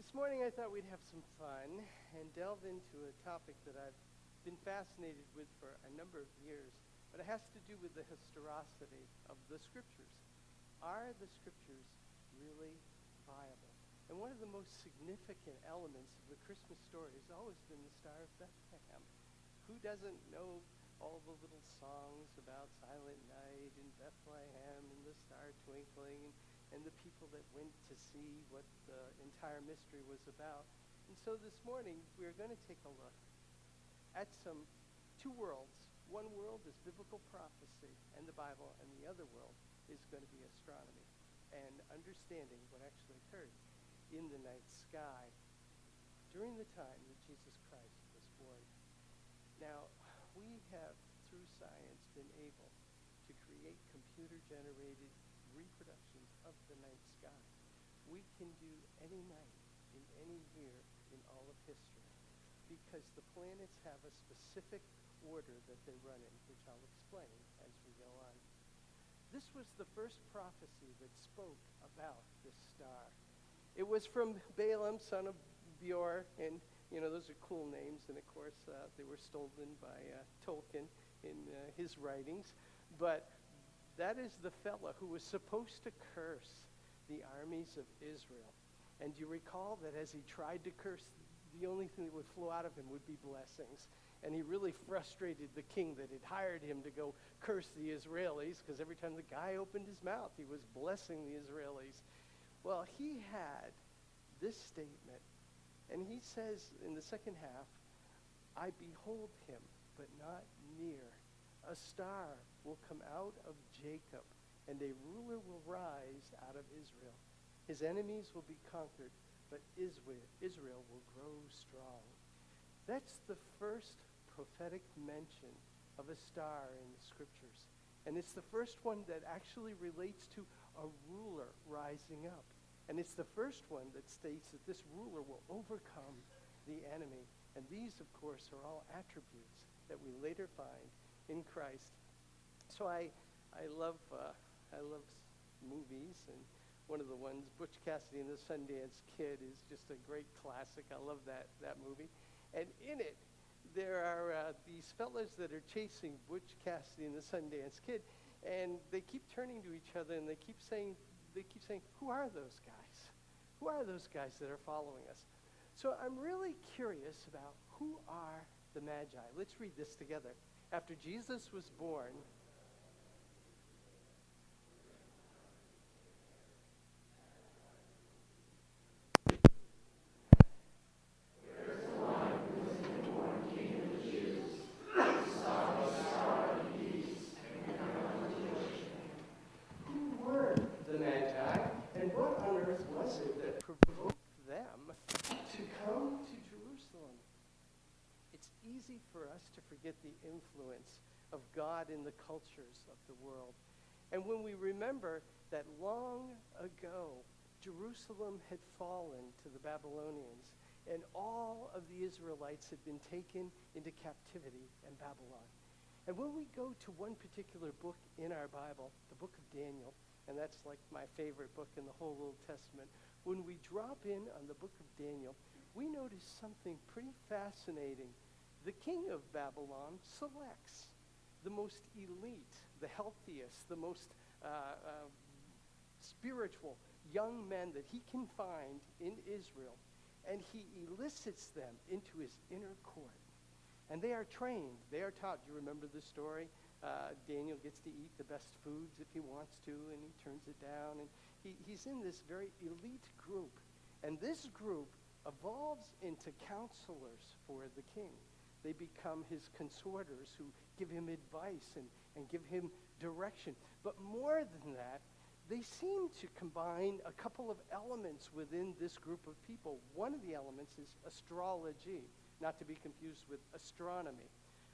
This morning I thought we'd have some fun and delve into a topic that I've been fascinated with for a number of years, but it has to do with the historicity of the scriptures. Are the scriptures really viable? And one of the most significant elements of the Christmas story has always been the Star of Bethlehem. Who doesn't know all the little songs about Silent Night in Bethlehem and the star twinkling and the people that went to see what the entire mystery was about? And so this morning we're going to take a look at two worlds. One world is biblical prophecy and the Bible, and the other world is going to be astronomy and understanding what actually occurred in the night sky during the time that Jesus Christ was born. Now, we have, through science, been able to create computer-generated reproductions of the night sky. We can do any night in any year in all of history because the planets have a specific order that they run in, which I'll explain as we go on. This was the first prophecy that spoke about this star. It was from Balaam, son of Beor, and those are cool names, and of course they were stolen by Tolkien in his writings. But that is the fellow who was supposed to curse the armies of Israel. And you recall that as he tried to curse, the only thing that would flow out of him would be blessings. And he really frustrated the king that had hired him to go curse the Israelis, because every time the guy opened his mouth, he was blessing the Israelis. Well, he had this statement, and he says in the second half, I behold him, but not near. A star will come out of Jacob, and a ruler will rise out of Israel. His enemies will be conquered, but Israel will grow strong. That's the first prophetic mention of a star in the scriptures. And it's the first one that actually relates to a ruler rising up. And it's the first one that states that this ruler will overcome the enemy. And these, of course, are all attributes that we later find in Christ. So I love movies, and one of the ones, Butch Cassidy and the Sundance Kid, is just a great classic. I love that movie. And in it, there are these fellas that are chasing Butch Cassidy and the Sundance Kid, and they keep turning to each other and they keep saying, who are those guys? Who are those guys that are following us? So I'm really curious about who are the Magi. Let's read this together. After Jesus was born, for us to forget the influence of God in the cultures of the world. And when we remember that long ago, Jerusalem had fallen to the Babylonians, and all of the Israelites had been taken into captivity in Babylon. And when we go to one particular book in our Bible, the book of Daniel, and that's like my favorite book in the whole Old Testament, when we drop in on the book of Daniel, we notice something pretty fascinating. The king of Babylon selects the most elite, the healthiest, the most spiritual young men that he can find in Israel, and he elicits them into his inner court. And they are trained. They are taught. Do you remember the story? Daniel gets to eat the best foods if he wants to, and he turns it down. And he's in this very elite group. And this group evolves into counselors for the king. They become his consorters who give him advice and give him direction. But more than that, they seem to combine a couple of elements within this group of people. One of the elements is astrology, not to be confused with astronomy.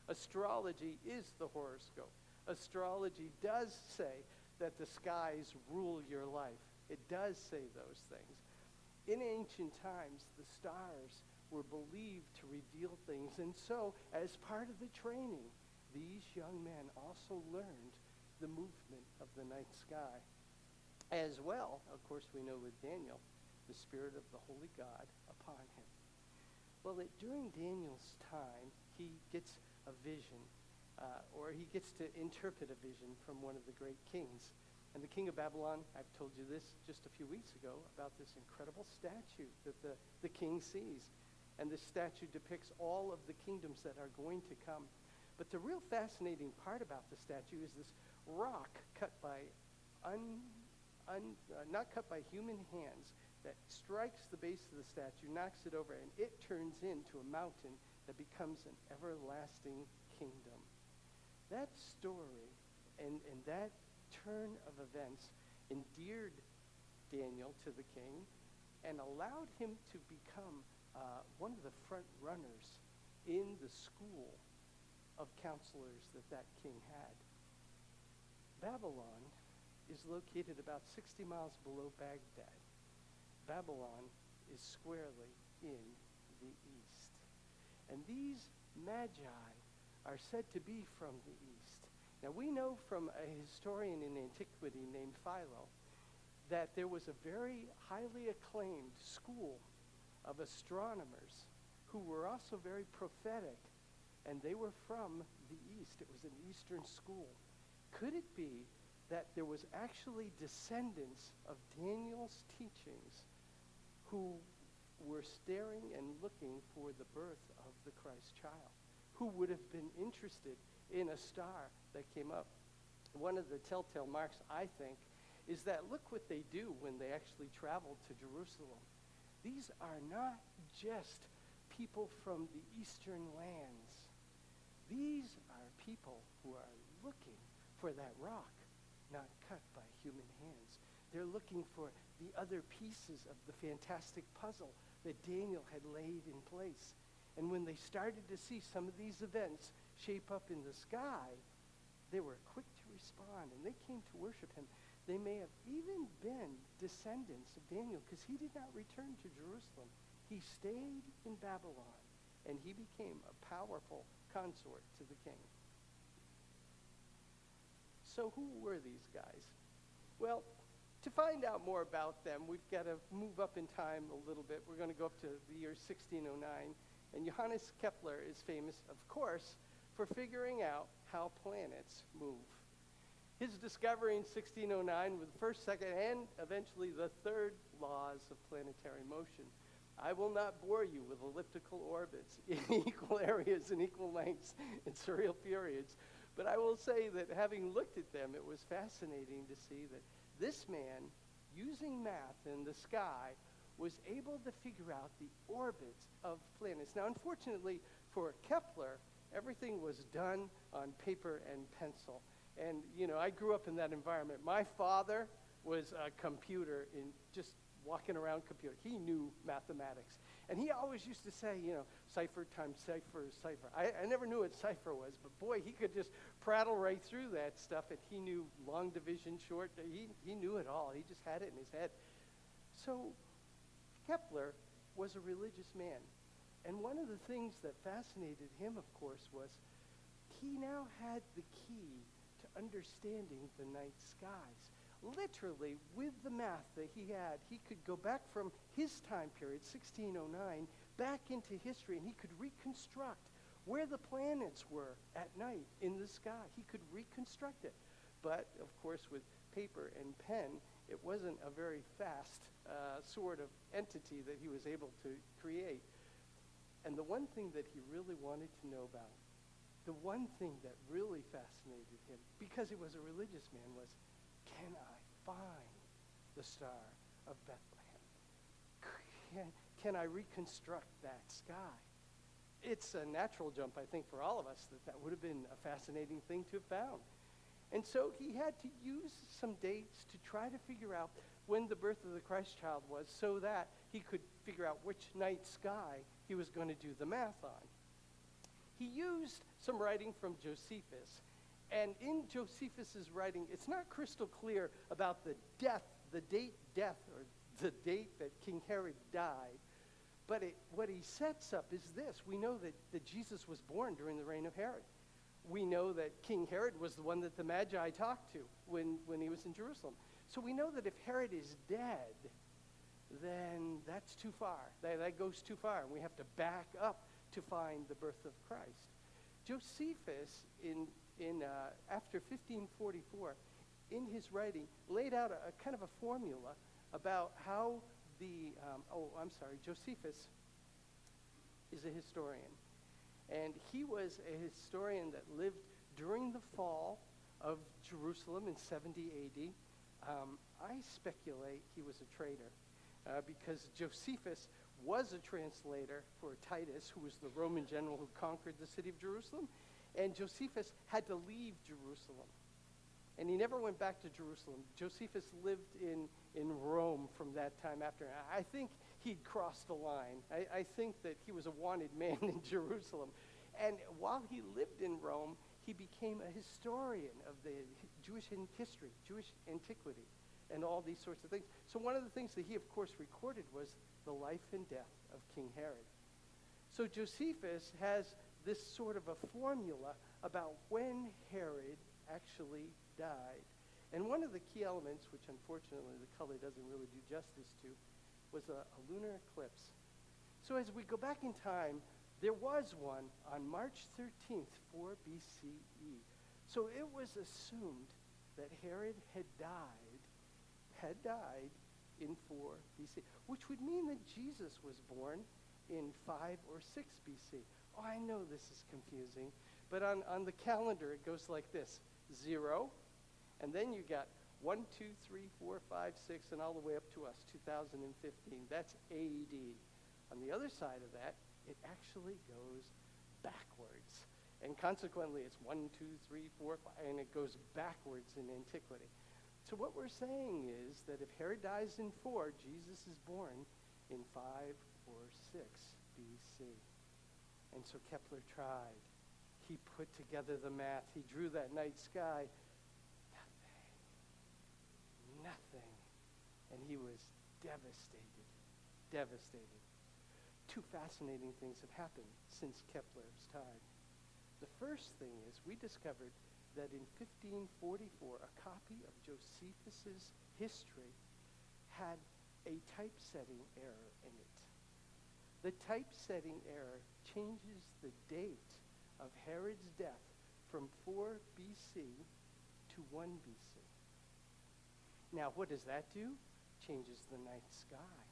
Astrology is the horoscope. Astrology does say that the skies rule your life. It does say those things. In ancient times, the stars were believed to reveal things. And so, as part of the training, these young men also learned the movement of the night sky. As well, of course, we know with Daniel, the Spirit of the Holy God upon him. Well, during Daniel's time, he gets a vision, or he gets to interpret a vision from one of the great kings. And the king of Babylon, I've told you this just a few weeks ago, about this incredible statue that the king sees. And this statue depicts all of the kingdoms that are going to come. But the real fascinating part about the statue is this rock cut by, not cut by human hands, that strikes the base of the statue, knocks it over, and it turns into a mountain that becomes an everlasting kingdom. That story and that turn of events endeared Daniel to the king and allowed him to become one of the front runners in the school of counselors that king had. Babylon is located about 60 miles below Baghdad. Babylon is squarely in the east. And these magi are said to be from the east. Now, we know from a historian in antiquity named Philo that there was a very highly acclaimed school of astronomers who were also very prophetic, and they were from the east. It was an eastern school. Could it be that there was actually descendants of Daniel's teachings who were staring and looking for the birth of the Christ child, who would have been interested in a star that came up? One of the telltale marks, I think, is that look what they do when they actually travel to Jerusalem. These are not just people from the eastern lands. These are people who are looking for that rock, not cut by human hands. They're looking for the other pieces of the fantastic puzzle that Daniel had laid in place. And when they started to see some of these events shape up in the sky, they were quick to respond, and they came to worship him. They may have even been descendants of Daniel, because he did not return to Jerusalem. He stayed in Babylon, and he became a powerful consort to the king. So who were these guys? Well, to find out more about them, we've got to move up in time a little bit. We're going to go up to the year 1609. And Johannes Kepler is famous, of course, for figuring out how planets move. His discovery in 1609 were the first, second, and eventually the third laws of planetary motion. I will not bore you with elliptical orbits in equal areas and equal lengths and surreal periods, but I will say that having looked at them, it was fascinating to see that this man, using math in the sky, was able to figure out the orbits of planets. Now, unfortunately for Kepler, everything was done on paper and pencil. And, I grew up in that environment. My father was a computer, in just walking around computer. He knew mathematics. And he always used to say, cipher times cipher is cipher. I never knew what cipher was, but boy, he could just prattle right through that stuff. And he knew long division, short. He knew it all. He just had it in his head. So Kepler was a religious man. And one of the things that fascinated him, of course, was he now had the key to understanding the night skies. Literally, with the math that he had, he could go back from his time period, 1609, back into history, and he could reconstruct where the planets were at night in the sky. He could reconstruct it. But, of course, with paper and pen, it wasn't a very fast sort of entity that he was able to create. And the one thing that he really wanted to know about, the one thing that really fascinated him, because he was a religious man, was, can I find the Star of Bethlehem? Can I reconstruct that sky? It's a natural jump, I think, for all of us, that would have been a fascinating thing to have found. And so he had to use some dates to try to figure out when the birth of the Christ child was, so that he could figure out which night sky he was going to do the math on. He used some writing from Josephus. And in Josephus's writing, it's not crystal clear about the date that King Herod died. But what he sets up is this. We know that Jesus was born during the reign of Herod. We know that King Herod was the one that the Magi talked to when he was in Jerusalem. So we know that if Herod is dead, then that's too far. That goes too far. And we have to back up to find the birth of Christ. Josephus, after 1544, in his writing, laid out a kind of a formula about how Josephus is a historian. And he was a historian that lived during the fall of Jerusalem in 70 AD. I speculate he was a traitor because Josephus was a translator for Titus, who was the Roman general who conquered the city of Jerusalem. And Josephus had to leave Jerusalem. And he never went back to Jerusalem. Josephus lived in Rome from that time after. I think he'd crossed the line. I think that he was a wanted man in Jerusalem. And while he lived in Rome, he became a historian of the Jewish history, Jewish antiquity, and all these sorts of things. So one of the things that he, of course, recorded was the life and death of King Herod. So Josephus has this sort of a formula about when Herod actually died. And one of the key elements, which unfortunately the color doesn't really do justice to, was a lunar eclipse. So as we go back in time, there was one on March 13th, 4 BCE. So it was assumed that Herod had died in 4 BC, which would mean that Jesus was born in 5 or 6 BC. Oh, I know this is confusing, but on the calendar it goes like this: 0, and then you got 1, 2, 3, 4, 5, 6, and all the way up to us, 2015. That's AD. On the other side of that, it actually goes backwards. And consequently, it's 1, 2, 3, 4, 5, and it goes backwards in antiquity. So what we're saying is that if Herod dies in 4, Jesus is born in 5 or 6 BC. And so Kepler tried. He put together the math. He drew that night sky. Nothing. And he was devastated. Two fascinating things have happened since Kepler's time. The first thing is we discovered that in 1544, a copy of Josephus's history had a typesetting error in it. The typesetting error changes the date of Herod's death from 4 BC to 1 BC. Now, what does that do? Changes the night sky.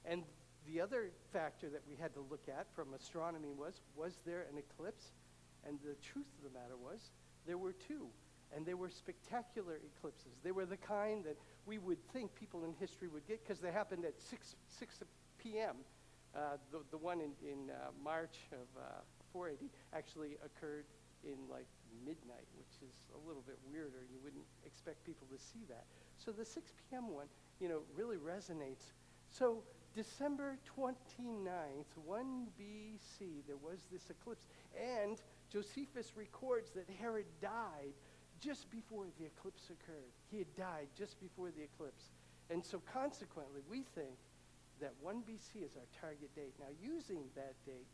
And the other factor that we had to look at from astronomy was there an eclipse? And the truth of the matter was, there were 2. And they were spectacular eclipses. They were the kind that we would think people in history would get because they happened at 6 p.m. The one in March of 480 actually occurred in like midnight, which is a little bit weirder. You wouldn't expect people to see that. So the 6 p.m. one, really resonates. So December 29th, 1 BC, there was this eclipse. And Josephus records that Herod died just before the eclipse occurred. He had died just before the eclipse. And so consequently, we think that 1 BC is our target date. Now, using that date,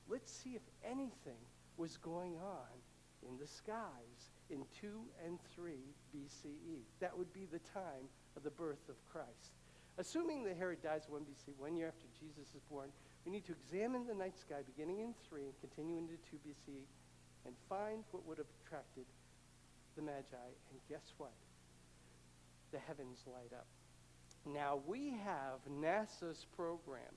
let's see if anything was going on in the skies in 2 and 3 BCE. That would be the time of the birth of Christ. Assuming that Herod dies 1 BC, 1 year after Jesus is born, we need to examine the night sky beginning in 3 and continuing into 2 BC and find what would have attracted the Magi. And guess what? The heavens light up. Now, we have NASA's program.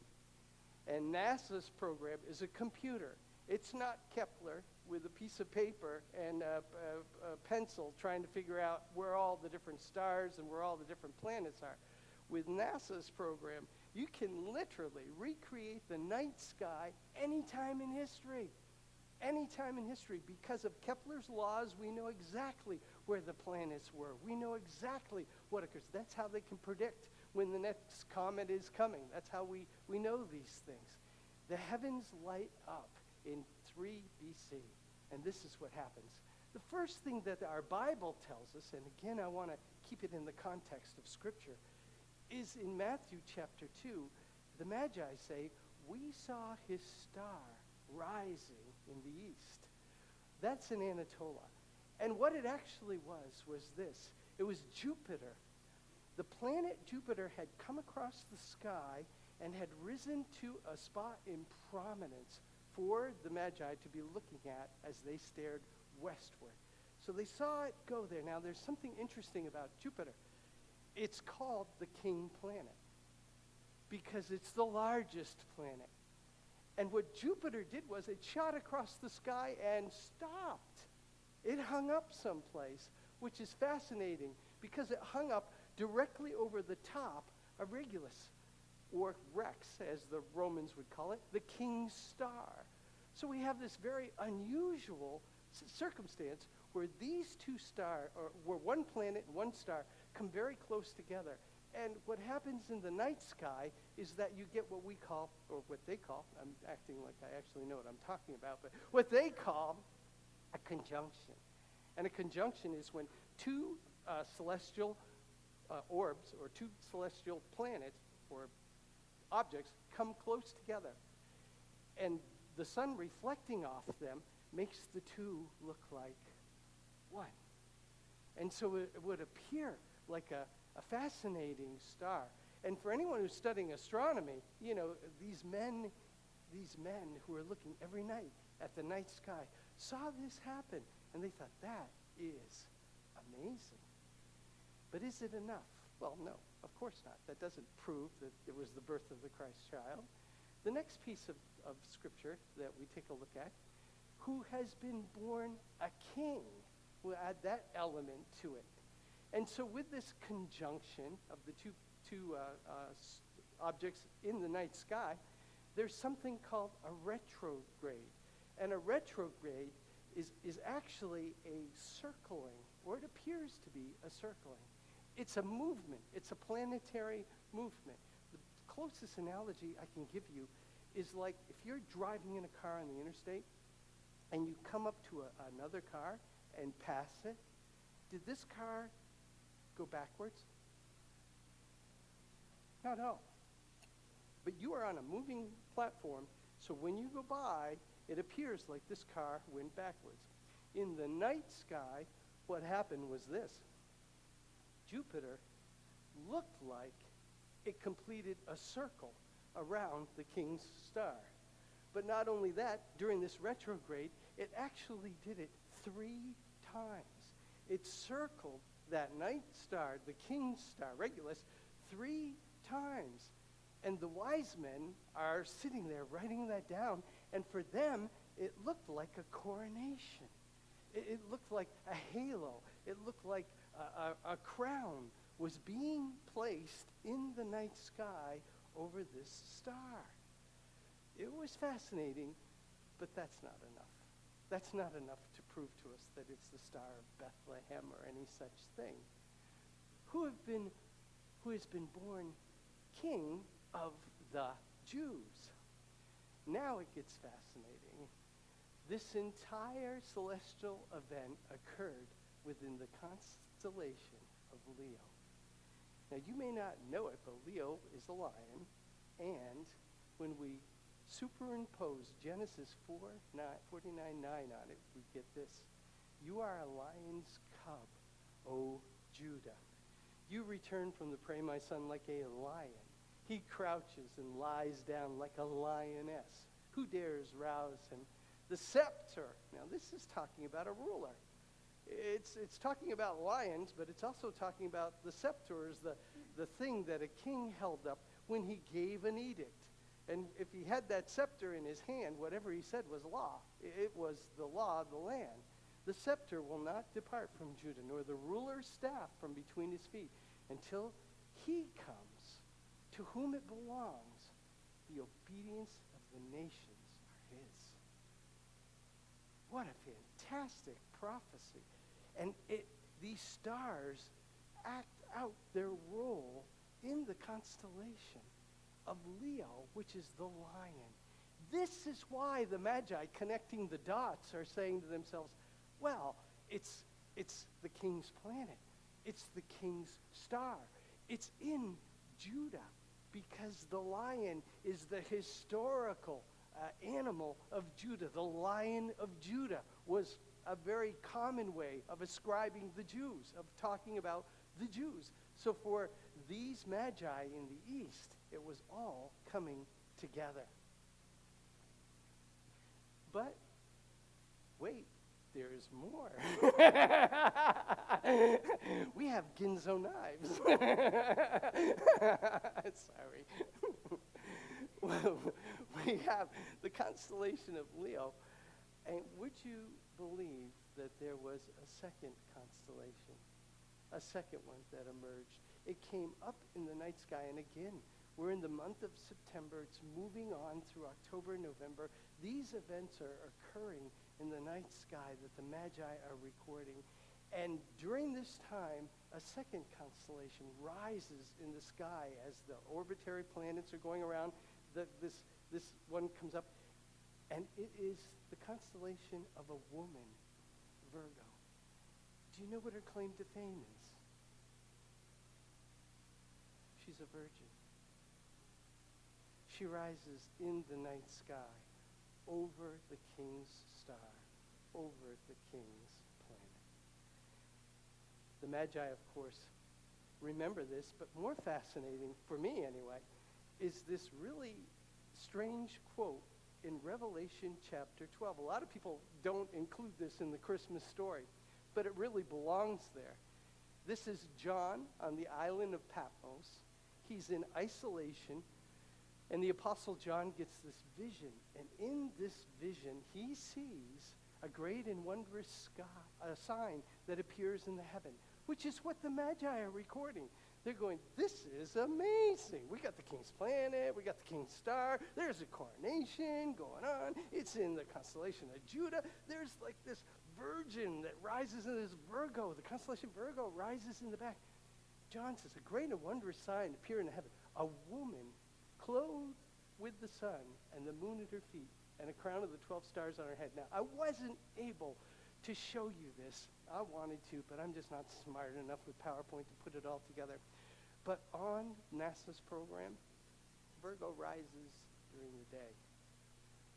And NASA's program is a computer. It's not Kepler with a piece of paper and a pencil trying to figure out where all the different stars and where all the different planets are. With NASA's program, you can literally recreate the night sky anytime in history. Anytime in history. Because of Kepler's laws, we know exactly where the planets were. We know exactly what occurs. That's how they can predict when the next comet is coming. That's how we know these things. The heavens light up in 3 BC. And this is what happens. The first thing that our Bible tells us, and again I want to keep it in the context of Scripture, is in Matthew chapter 2, the Magi say, we saw his star rising in the east. That's in Anatolia. And what it actually was this. It was Jupiter The planet Jupiter had come across the sky and had risen to a spot in prominence for the Magi to be looking at as they stared westward. So they saw it go there. Now, there's something interesting about Jupiter. It's called the king planet because it's the largest planet. And what Jupiter did was it shot across the sky and stopped. It hung up someplace, which is fascinating because it hung up directly over the top of Regulus, or Rex, as the Romans would call it, the king's star. So we have this very unusual circumstance where these two stars, or where one planet and one star, come very close together. And what happens in the night sky is that you get what we call, or what they call, I'm acting like I actually know what I'm talking about, but what they call a conjunction. And a conjunction is when two celestial orbs, or two celestial planets, or objects, come close together. And the sun reflecting off them makes the two look like one. And so it would appear like a fascinating star. And for anyone who's studying astronomy, you know, these men who are looking every night at the night sky saw this happen, and they thought, that is amazing. But is it enough? Well, no, of course not. That doesn't prove that it was the birth of the Christ child. The next piece of scripture that we take a look at, who has been born a king, we'll add that element to it. And so with this conjunction of the two objects in the night sky, there's something called a retrograde. And a retrograde is actually a circling, or it appears to be a circling. It's a movement. It's a planetary movement. The closest analogy I can give you is like if you're driving in a car on the interstate and you come up to another car and pass it, did this car go backwards? No. But you are on a moving platform, so when you go by, it appears like this car went backwards. In the night sky, what happened was this. Jupiter looked like it completed a circle around the king's star. But not only that, during this retrograde, it actually did it 3 times. It circled that night star, the king's star, Regulus, 3 times. And the wise men are sitting there writing that down, and for them, it looked like a coronation. It looked like a halo. It looked like a crown was being placed in the night sky over this star. It was fascinating, but that's not enough. That's not enough to prove to us that it's the Star of Bethlehem or any such thing. Who has been born king of the Jews? Now it gets fascinating. This entire celestial event occurred within the constellation of Leo. Now, you may not know it, but Leo is a lion, and when we superimpose Genesis 49:9 on it, we get this. You are a lion's cub, O Judah. You return from the prey, my son, like a lion. He crouches and lies down like a lioness. Who dares rouse him? The scepter. Now, this is talking about a ruler. It's talking about lions, but it's also talking about the scepter, is the thing that a king held up when he gave an edict. And if he had that scepter in his hand, whatever he said was law. It was the law of the land. The scepter will not depart from Judah, nor the ruler's staff from between his feet, until he comes. To whom it belongs, the obedience of the nations are his. What a fantastic prophecy. And these stars act out their role in the constellation of Leo, which is the lion. This is why the Magi, connecting the dots, are saying to themselves, well, it's the king's planet. It's the king's star. It's in Judah, because the lion is the historical animal of Judah. The Lion of Judah was a very common way of ascribing the Jews, of talking about the Jews. So for these magi in the east, it was all coming together. But wait, there's more. We have Ginzo knives. Sorry. Well, we have the constellation of Leo. And would you believe that there was a second constellation, a second one that emerged? It came up in the night sky, and again, we're in the month of September. It's moving on through October, November. These events are occurring in the night sky that the Magi are recording. And during this time, a second constellation rises in the sky as the orbitary planets are going around. This one comes up, and it is the constellation of a woman, Virgo. Do you know what her claim to fame is? She's a virgin. She rises in the night sky over the king's star, over the king's planet. The Magi, of course, remember this, but more fascinating, for me anyway, is this really strange quote in Revelation chapter 12. A lot of people don't include this in the Christmas story, but it really belongs there. This is John on the island of Patmos. He's in isolation, and the Apostle John gets this vision. And in this vision, he sees a great and wondrous sign that appears in the heaven, which is what the Magi are recording. They're going, this is amazing. We got the king's planet. We got the king's star. There's a coronation going on. It's in the constellation of Judah. There's like this virgin that rises in this Virgo. The constellation Virgo rises in the back. John says, a great and wondrous sign appeared in the heaven. A woman clothed with the sun and the moon at her feet and a crown of the 12 stars on her head. Now, I wasn't able to show you this. I wanted to, but I'm just not smart enough with PowerPoint to put it all together. But on NASA's program, Virgo rises during the day.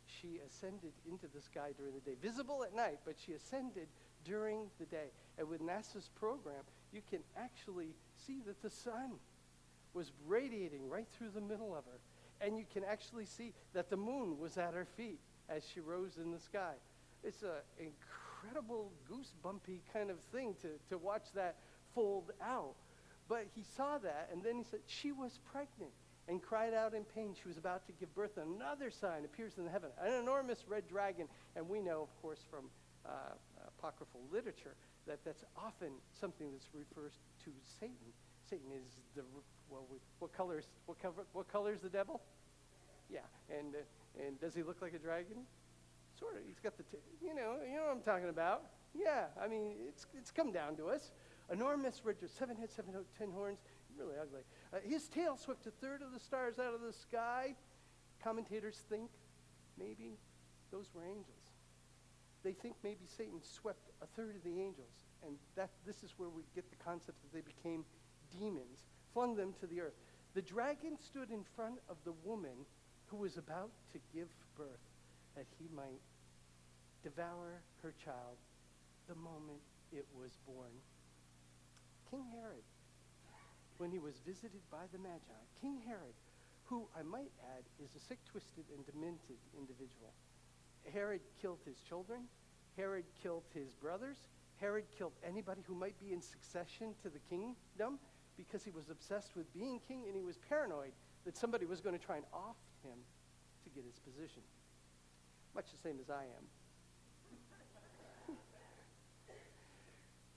She ascended into the sky during the day. Visible at night, but she ascended during the day. And with NASA's program, you can actually see that the sun was radiating right through the middle of her. And you can actually see that the moon was at her feet as she rose in the sky. It's an incredible goosebumpy kind of thing to watch that fold out. But he saw that, and then he said she was pregnant and cried out in pain. She was about to give birth. Another sign appears in the heaven, an enormous red dragon. And we know, of course, from apocryphal literature that that's often something that refers to Satan. Satan is what color is the devil? Yeah, and does he look like a dragon? Sort of. He's got the, you know what I'm talking about. Yeah, I mean, it's come down to us. Enormous red, 7 heads, 10 horns, really ugly. His tail swept a third of the stars out of the sky. Commentators think maybe those were angels. They think maybe Satan swept a third of the angels, and this is where we get the concept that they became demons, flung them to the earth. The dragon stood in front of the woman who was about to give birth, that he might devour her child the moment it was born. King Herod, when he was visited by the Magi, King Herod, who I might add is a sick, twisted, and demented individual. Herod killed his children. Herod killed his brothers. Herod killed anybody who might be in succession to the kingdom because he was obsessed with being king, and he was paranoid that somebody was going to try and off him to get his position. Much the same as I am.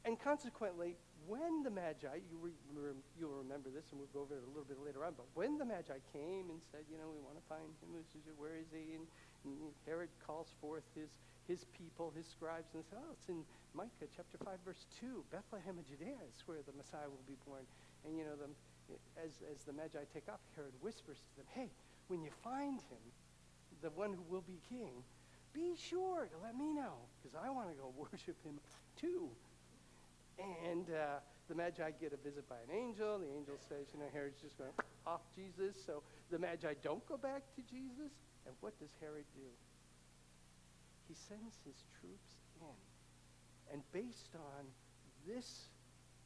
And consequently, when the Magi, you'll remember this, and we'll go over it a little bit later on, but when the Magi came and said, we want to find him, where is he? And Herod calls forth his people, his scribes, and they say, it's in Micah chapter 5, verse 2, Bethlehem of Judea is where the Messiah will be born. And as the Magi take off, Herod whispers to them, hey, when you find him, the one who will be king, be sure to let me know, because I want to go worship him too. And the Magi get a visit by an angel. The angel says, Herod's just going off Jesus. So the Magi don't go back to Jesus. And what does Herod do? He sends his troops in. And based on this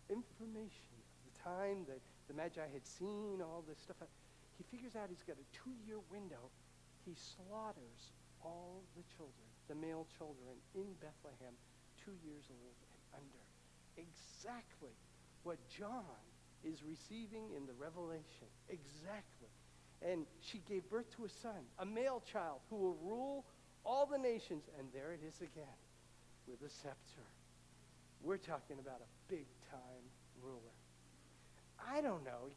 information of the time that the Magi had seen all this stuff. He figures out he's got a 2-year window. He slaughters all the children, the male children in Bethlehem, 2 years old and under. Exactly what John is receiving in the Revelation. Exactly. And she gave birth to a son, a male child, who will rule all the nations. And there it is again, with a scepter. We're talking about a big-time ruler. I don't know,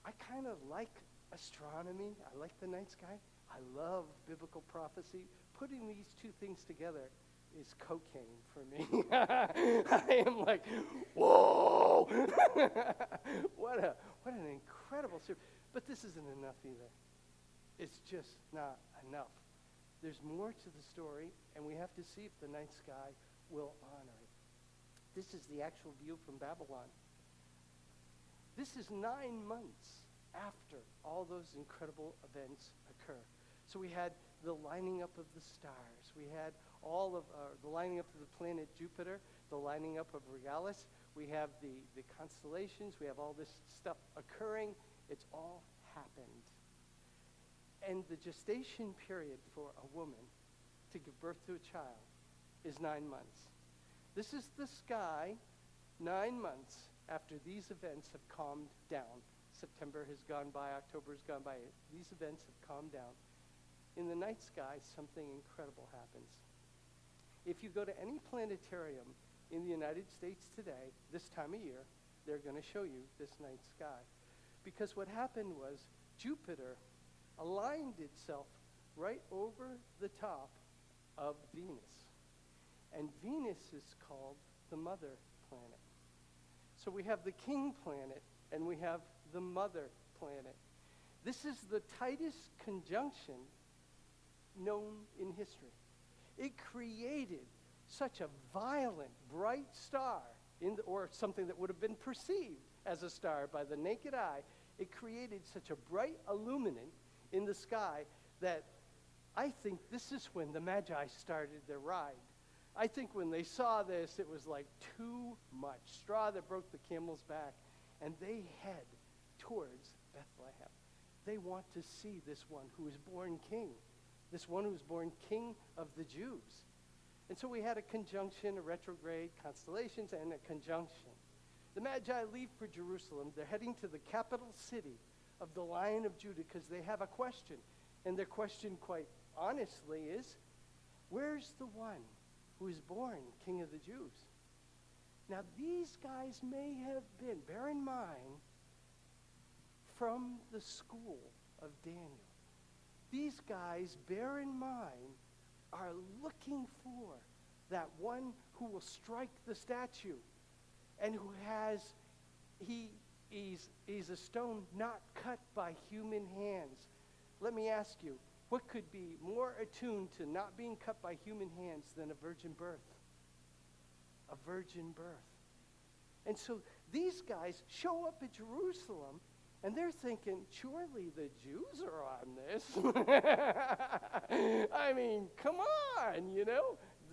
I kind of like astronomy. I like the night sky. I love biblical prophecy. Putting these two things together is cocaine for me. I am like, whoa! What an incredible series. But this isn't enough either. It's just not enough. There's more to the story, and we have to see if the night sky will honor it. This is the actual view from Babylon. This is 9 months after all those incredible events occur. So we had the lining up of the stars. We had all of the lining up of the planet Jupiter, the lining up of Regalis. We have the constellations. We have all this stuff occurring. It's all happened. And the gestation period for a woman to give birth to a child is 9 months. This is the sky 9 months after these events have calmed down. September has gone by, October has gone by. These events have calmed down. In the night sky, something incredible happens. If you go to any planetarium in the United States today, this time of year, they're going to show you this night sky. Because what happened was Jupiter aligned itself right over the top of Venus. And Venus is called the mother planet. So we have the king planet and we have the mother planet. This is the tightest conjunction known in history. It created such a violent, bright star, or something that would have been perceived as a star by the naked eye. It created such a bright illuminant in the sky that I think this is when the Magi started their ride. I think when they saw this, it was like too much. Straw that broke the camel's back. And they head towards Bethlehem. They want to see this one who is born king. This one who is born king of the Jews. And so we had a conjunction, a retrograde, constellations, and a conjunction. The Magi leave for Jerusalem. They're heading to the capital city of the Lion of Judah because they have a question. And their question, quite honestly, is, where's the one who is born King of the Jews? Now, these guys may have been, bear in mind, from the school of Daniel. These guys, bear in mind, are looking for that one who will strike the statue and who has, he's a stone not cut by human hands. Let me ask you, what could be more attuned to not being cut by human hands than a virgin birth? A virgin birth. And so these guys show up at Jerusalem, and they're thinking, surely the Jews are on this. I mean, come on,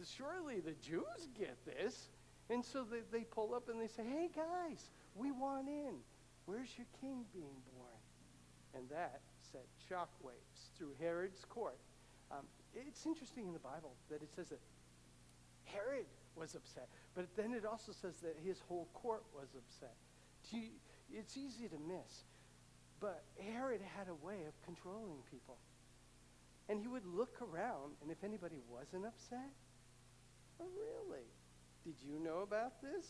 surely the Jews get this. And so they pull up and they say, hey, guys, we want in. Where's your king being born? And that sent shockwaves through Herod's court. It's interesting in the Bible that it says that Herod was upset, but then it also says that his whole court was upset. It's easy to miss, but Herod had a way of controlling people. And he would look around, and if anybody wasn't upset, oh, really? Did you know about this?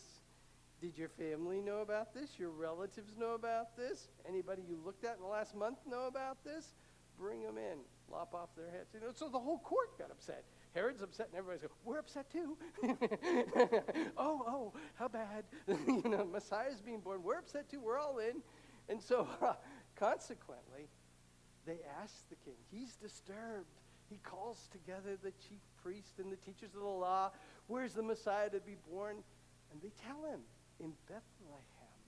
Did your family know about this? Your relatives know about this? Anybody you looked at in the last month know about this? Bring them in. Lop off their heads. So the whole court got upset. Herod's upset, and everybody's going, we're upset too. oh, how bad. Messiah's being born. We're upset too. We're all in. And so consequently, they asked the king. He's disturbed. He calls together the chief priest and the teachers of the law. Where's the Messiah to be born? And they tell him, in Bethlehem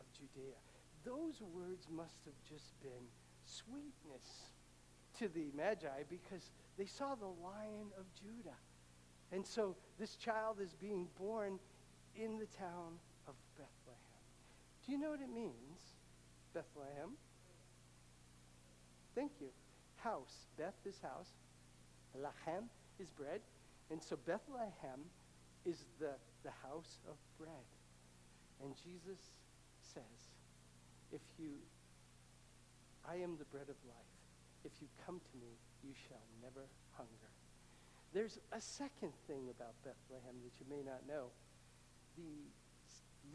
of Judea. Those words must have just been sweetness to the Magi because they saw the Lion of Judah. And so this child is being born in the town of Bethlehem. Do you know what it means, Bethlehem? Thank you. House. Beth is house. Lachem is bread. And so Bethlehem is the house of bread. And Jesus says, I am the bread of life. If you come to me, you shall never hunger. There's a second thing about Bethlehem that you may not know. The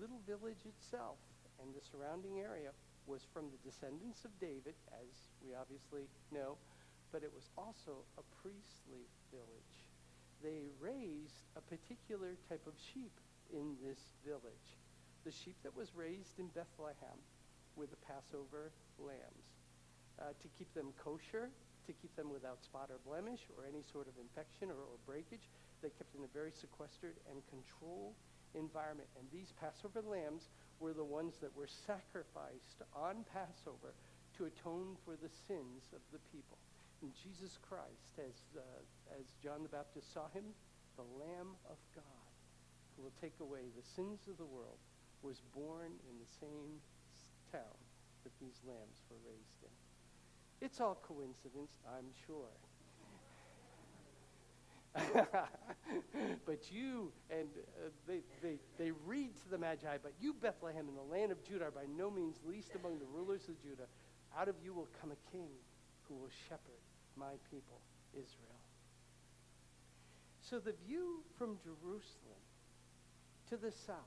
little village itself and the surrounding area was from the descendants of David, as we obviously know, but it was also a priestly village. They raised a particular type of sheep in this village. The sheep that was raised in Bethlehem were the Passover lambs. To keep them kosher, to keep them without spot or blemish or any sort of infection or breakage, they kept in a very sequestered and controlled environment. And these Passover lambs were the ones that were sacrificed on Passover to atone for the sins of the people. And Jesus Christ, as John the Baptist saw him, the Lamb of God, who will take away the sins of the world, was born in the same town that these lambs were raised in. It's all coincidence, I'm sure. But you, and they read to the Magi, but you, Bethlehem, in the land of Judah, are by no means least among the rulers of Judah. Out of you will come a king who will shepherd my people, Israel. So the view from Jerusalem to the south,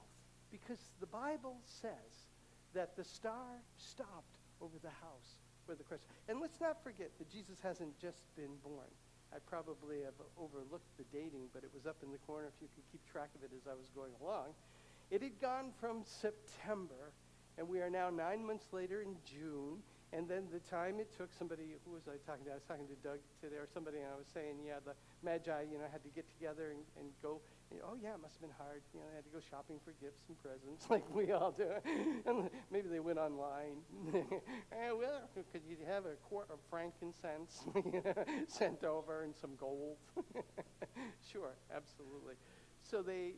because the Bible says that the star stopped over the house where the Christ. And let's not forget that Jesus hasn't just been born. I probably have overlooked the dating, but it was up in the corner if you could keep track of it as I was going along. It had gone from September, and we are now 9 months later in June. And then the time it took, who was I talking to? I was talking to Doug today or somebody, and I was saying, the Magi, had to get together and go. And, oh, yeah, it must have been hard. They had to go shopping for gifts and presents like we all do. And maybe they went online. Well, could you have a quart of frankincense sent over and some gold? Sure, absolutely. So they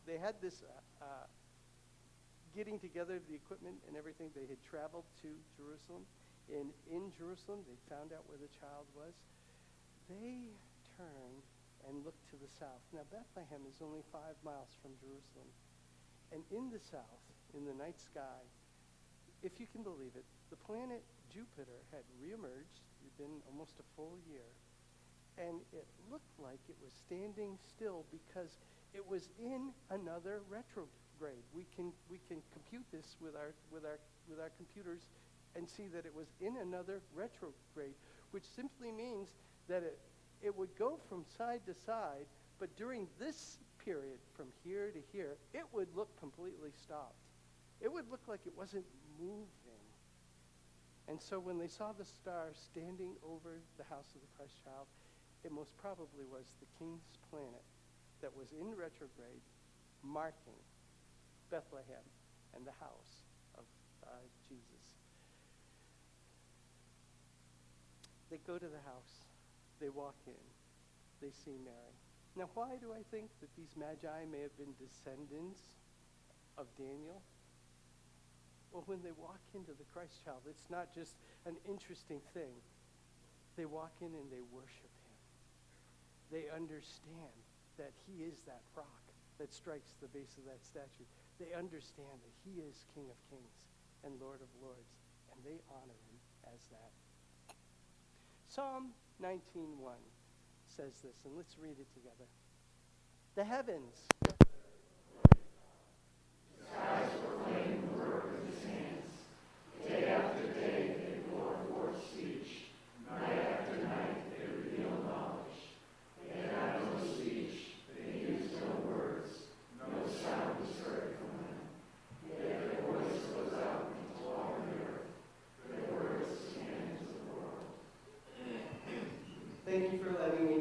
had this getting together the equipment and everything. They had traveled to Jerusalem. And in Jerusalem, they found out where the child was. They turned and looked to the south. Now, Bethlehem is only 5 miles from Jerusalem. And in the south, in the night sky, if you can believe it, the planet Jupiter had reemerged. It had been almost a full year. And it looked like it was standing still because it was in another retrograde. We can compute this with our computers and see that it was in another retrograde, which simply means that it would go from side to side, but during this period from here to here, it would look completely stopped. It would look like it wasn't moving. And so when they saw the star standing over the house of the Christ child, it most probably was the king's planet that was in retrograde, marking Bethlehem and the house of Jesus. They go to the house. They walk in. They see Mary. Now, why do I think that these Magi may have been descendants of Daniel? Well, when they walk into the Christ child, it's not just an interesting thing. They walk in and they worship him. They understand that he is that rock that strikes the base of that statue. They understand that he is King of Kings and Lord of Lords, and they honor him as that. Psalm 19:1 says this, and let's read it together. The heavens. The skies proclaim the work of his hands. Day after day they pour forth speech. Night after night they reveal knowledge. They have no speech. They use no words. No sound is heard from them. Yet their voice goes out into all the earth. Their words stand to the world. Thank you for letting me